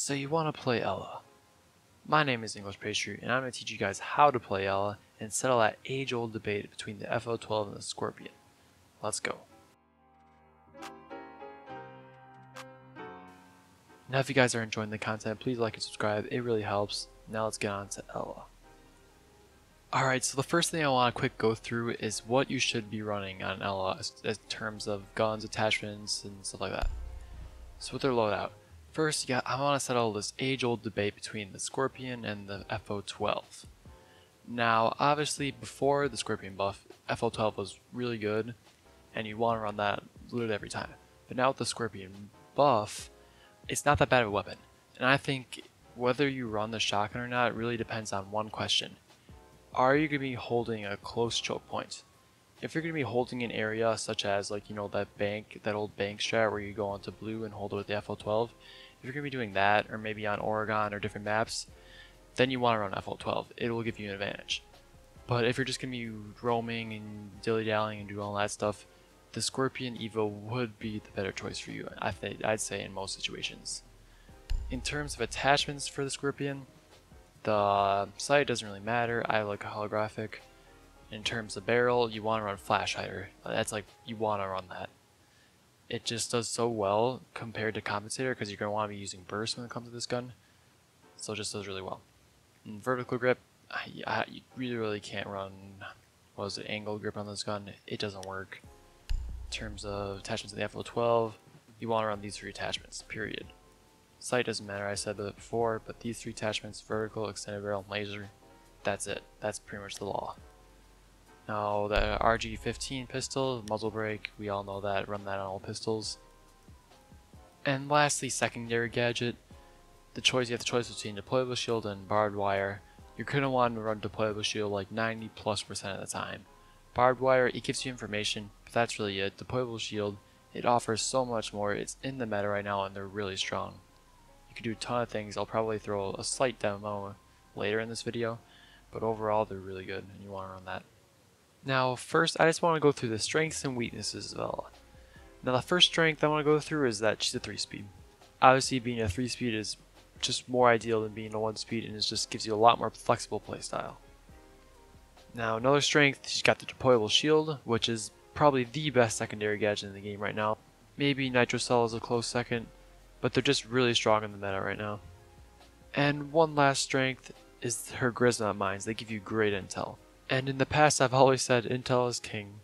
So you want to play ELA. My name is English Pastry, and I'm going to teach you guys how to play ELA and settle that age-old debate between the FO-12 and the Scorpion. Let's go. Now if you guys are enjoying the content, please like and subscribe, it really helps. Now let's get on to ELA. Alright, so the first thing I want to quick go through is what you should be running on ELA in terms of guns, attachments, and stuff like that. So with their loadout. First, I want to settle this age-old debate between the Scorpion and the FO-12. Now, obviously, before the Scorpion buff, FO-12 was really good, and you want to run that literally every time. But now with the Scorpion buff, it's not that bad of a weapon. And I think whether you run the shotgun or not really depends on one question. Are you going to be holding a close choke point? If you're going to be holding an area such as, like, you know, that old bank strat where you go onto blue and hold it with the FO-12, if you're going to be doing that, or maybe on Oregon or different maps, then you want to run FO-12. It will give you an advantage. But if you're just going to be roaming and dilly-dallying and doing all that stuff, the Scorpion Evo would be the better choice for you, I'd say, in most situations. In terms of attachments for the Scorpion, the sight doesn't really matter. I like a holographic. In terms of barrel, you want to run flash hider. That's like, you want to run that. It just does so well compared to compensator because you're going to want to be using burst when it comes to this gun. So it just does really well. In vertical grip, you really can't run, angle grip on this gun. It doesn't work. In terms of attachments to the FO-12, you want to run these three attachments, period. Sight doesn't matter, I said that before, but these three attachments, vertical, extended barrel, and laser, that's it. That's pretty much the law. Now the RG-15 pistol, muzzle brake, we all know that, run that on all pistols. And lastly, secondary gadget. You have the choice between deployable shield and barbed wire. You're going to want to run deployable shield like 90+% of the time. Barbed wire, it gives you information, but that's really it. Deployable shield, it offers so much more. It's in the meta right now and they're really strong. You can do a ton of things. I'll probably throw a slight demo later in this video, but overall they're really good and you want to run that. Now first, I just want to go through the strengths and weaknesses of ELA. Now the first strength I want to go through is that she's a 3-speed. Obviously being a 3-speed is just more ideal than being a 1-speed, and it just gives you a lot more flexible playstyle. Now another strength, she's got the deployable shield, which is probably the best secondary gadget in the game right now. Maybe Nitro Cell is a close second, but they're just really strong in the meta right now. And one last strength is her Grisma mines. They give you great intel. And in the past I've always said intel is king,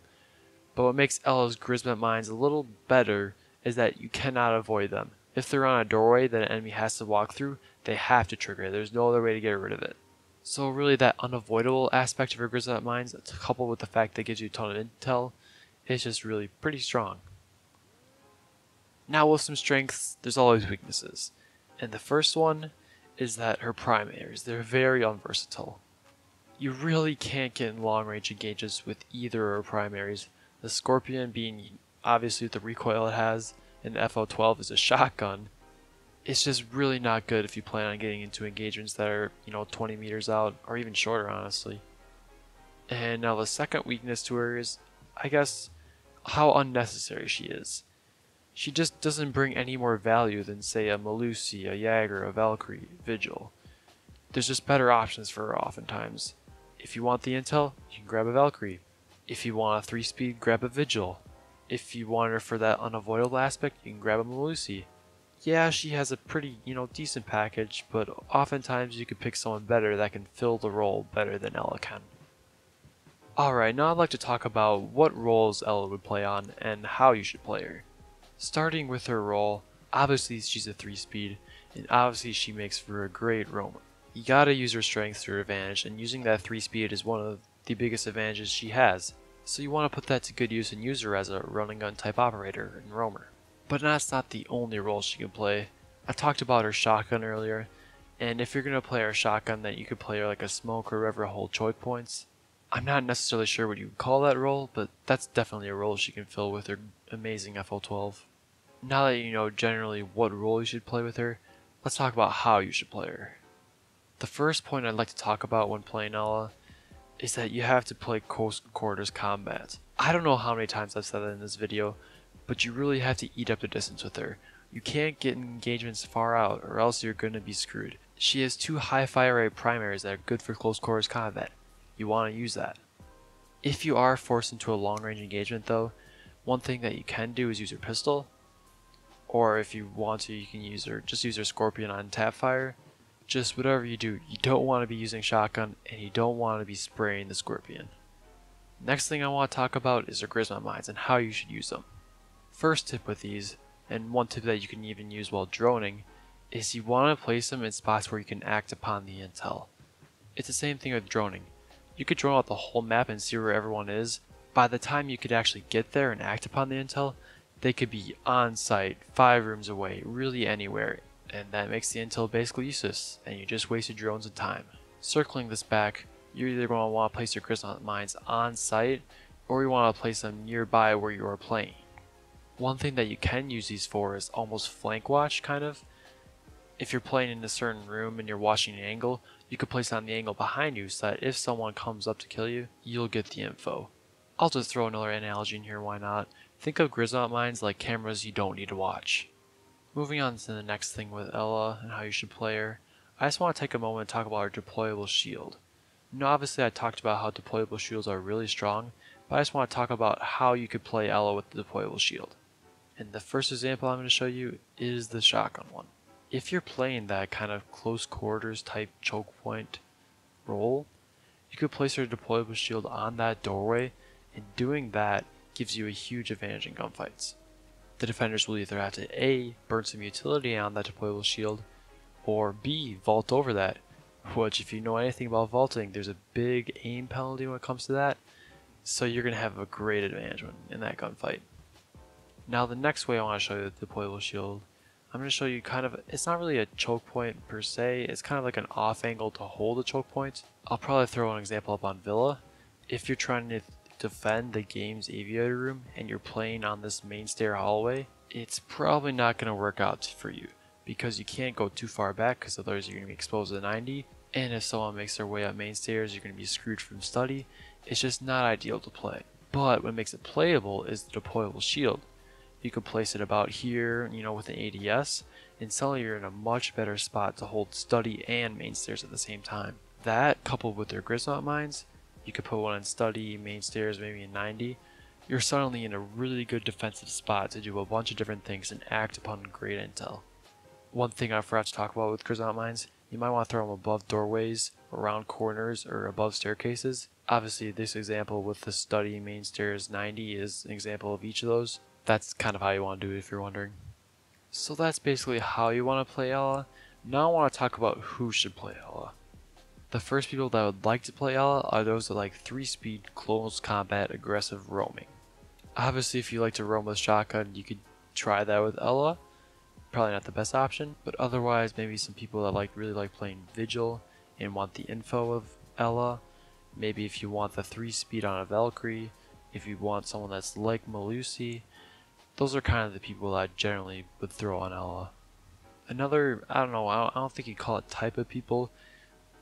but what makes ELA's Grisma mines a little better is that you cannot avoid them. If they're on a doorway that an enemy has to walk through, they have to trigger it. There's no other way to get rid of it. So really that unavoidable aspect of her Grisma mines, coupled with the fact that it gives you a ton of intel, is just really pretty strong. Now with some strengths, there's always weaknesses. And the first one is that her primaries, they're very unversatile. You really can't get in long range engages with either of her primaries. The Scorpion being obviously with the recoil it has, and the FO-12 is a shotgun. It's just really not good if you plan on getting into engagements that are, 20 meters out, or even shorter honestly. And now the second weakness to her is, I guess, how unnecessary she is. She just doesn't bring any more value than, say, a Melusi, a Jaeger, a Valkyrie, Vigil. There's just better options for her oftentimes. If you want the intel, you can grab a Valkyrie. If you want a 3-speed, grab a Vigil. If you want her for that unavoidable aspect, you can grab a Melusi. Yeah, she has a pretty, decent package, but oftentimes you can pick someone better that can fill the role better than ELA can. Alright, now I'd like to talk about what roles ELA would play on and how you should play her. Starting with her role, obviously she's a 3-speed, and obviously she makes for a great roamer. You gotta use her strength to her advantage, and using that 3-speed is one of the biggest advantages she has. So you want to put that to good use and use her as a running gun type operator and roamer. But that's not the only role she can play. I talked about her shotgun earlier, and if you're going to play her shotgun, then you could play her like a smoke or whatever hold choke points. I'm not necessarily sure what you would call that role, but that's definitely a role she can fill with her amazing FO-12. Now that you know generally what role you should play with her, let's talk about how you should play her. The first point I'd like to talk about when playing ELA is that you have to play close quarters combat. I don't know how many times I've said that in this video, but you really have to eat up the distance with her. You can't get engagements far out or else you're going to be screwed. She has 2 high fire rate primaries that are good for close quarters combat. You want to use that. If you are forced into a long range engagement though, one thing that you can do is use her pistol, or if you want to you can use her Scorpion on tap fire. Just whatever you do, you don't want to be using shotgun and you don't want to be spraying the Scorpion. Next thing I want to talk about is her Grisma mines and how you should use them. First tip with these, and one tip that you can even use while droning, is you want to place them in spots where you can act upon the intel. It's the same thing with droning. You could drone out the whole map and see where everyone is. By the time you could actually get there and act upon the intel, they could be on site, 5 rooms away, really anywhere, and that makes the intel basically useless, and you just wasted drones and time. Circling this back, you're either going to want to place your Grisma mines on site, or you want to place them nearby where you are playing. One thing that you can use these for is almost flank watch, kind of. If you're playing in a certain room and you're watching an angle, you could place it on the angle behind you so that if someone comes up to kill you, you'll get the info. I'll just throw another analogy in here, why not? Think of Grisma mines like cameras you don't need to watch. Moving on to the next thing with Ela and how you should play her, I just want to take a moment to talk about her deployable shield. Now obviously I talked about how deployable shields are really strong, but I just want to talk about how you could play Ela with the deployable shield. And the first example I'm going to show you is the shotgun one. If you're playing that kind of close quarters type choke point role, you could place your deployable shield on that doorway, and doing that gives you a huge advantage in gunfights. The defenders will either have to A, burn some utility on that deployable shield, or B, vault over that, which if you know anything about vaulting, there's a big aim penalty when it comes to that, so you're going to have a great advantage in that gunfight. Now the next way I want to show you the deployable shield, I'm going to show you kind of, it's not really a choke point per se, it's kind of like an off angle to hold a choke point. I'll probably throw an example up on Villa. If you're trying to defend the game's aviator room and you're playing on this main stair hallway, it's probably not going to work out for you because you can't go too far back because otherwise you're going to be exposed to 90, and if someone makes their way up main stairs you're going to be screwed from study. It's just not ideal to play. But what makes it playable is the deployable shield. You could place it about here, with an ADS, and suddenly you're in a much better spot to hold study and main stairs at the same time. That, coupled with their Grisma mines, you could put one in study, main stairs, maybe in 90. You're suddenly in a really good defensive spot to do a bunch of different things and act upon great intel. One thing I forgot to talk about with Grisma mines, you might want to throw them above doorways, around corners, or above staircases. Obviously this example with the study, main stairs, 90 is an example of each of those. That's kind of how you want to do it if you're wondering. So that's basically how you want to play Ela. Now I want to talk about who should play Ela. The first people that would like to play Ela are those that like 3-speed, close combat, aggressive roaming. Obviously if you like to roam with shotgun, you could try that with Ela. Probably not the best option, but otherwise maybe some people that really like playing Vigil and want the info of Ela. Maybe if you want the 3-speed on a Valkyrie, if you want someone that's like Melusi. Those are kind of the people that I generally would throw on Ela. Another, I don't think you'd call it type of people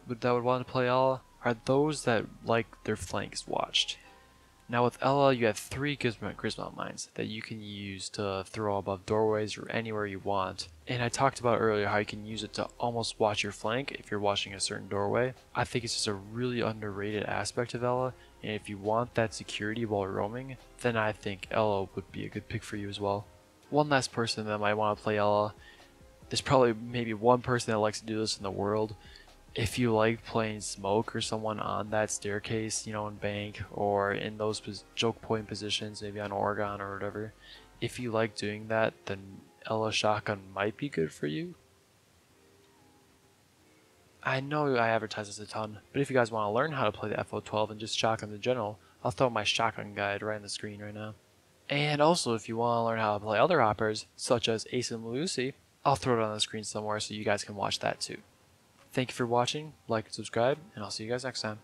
that would want to play Ela are those that like their flanks watched. Now with Ela, you have 3 Grisma mines that you can use to throw above doorways or anywhere you want. And I talked about earlier how you can use it to almost watch your flank if you're watching a certain doorway. I think it's just a really underrated aspect of Ela, and if you want that security while roaming, then I think Ela would be a good pick for you as well. One last person that might want to play Ela, there's probably maybe one person that likes to do this in the world. If you like playing Smoke or someone on that staircase, in bank or in those choke point positions, maybe on Oregon or whatever, if you like doing that, then Ela shotgun might be good for you. I know I advertise this a ton, but if you guys want to learn how to play the FO-12 and just shotguns in general, I'll throw my shotgun guide right on the screen right now. And also if you want to learn how to play other hoppers, such as Ace and Melusi, I'll throw it on the screen somewhere so you guys can watch that too. Thank you for watching, like and subscribe, and I'll see you guys next time.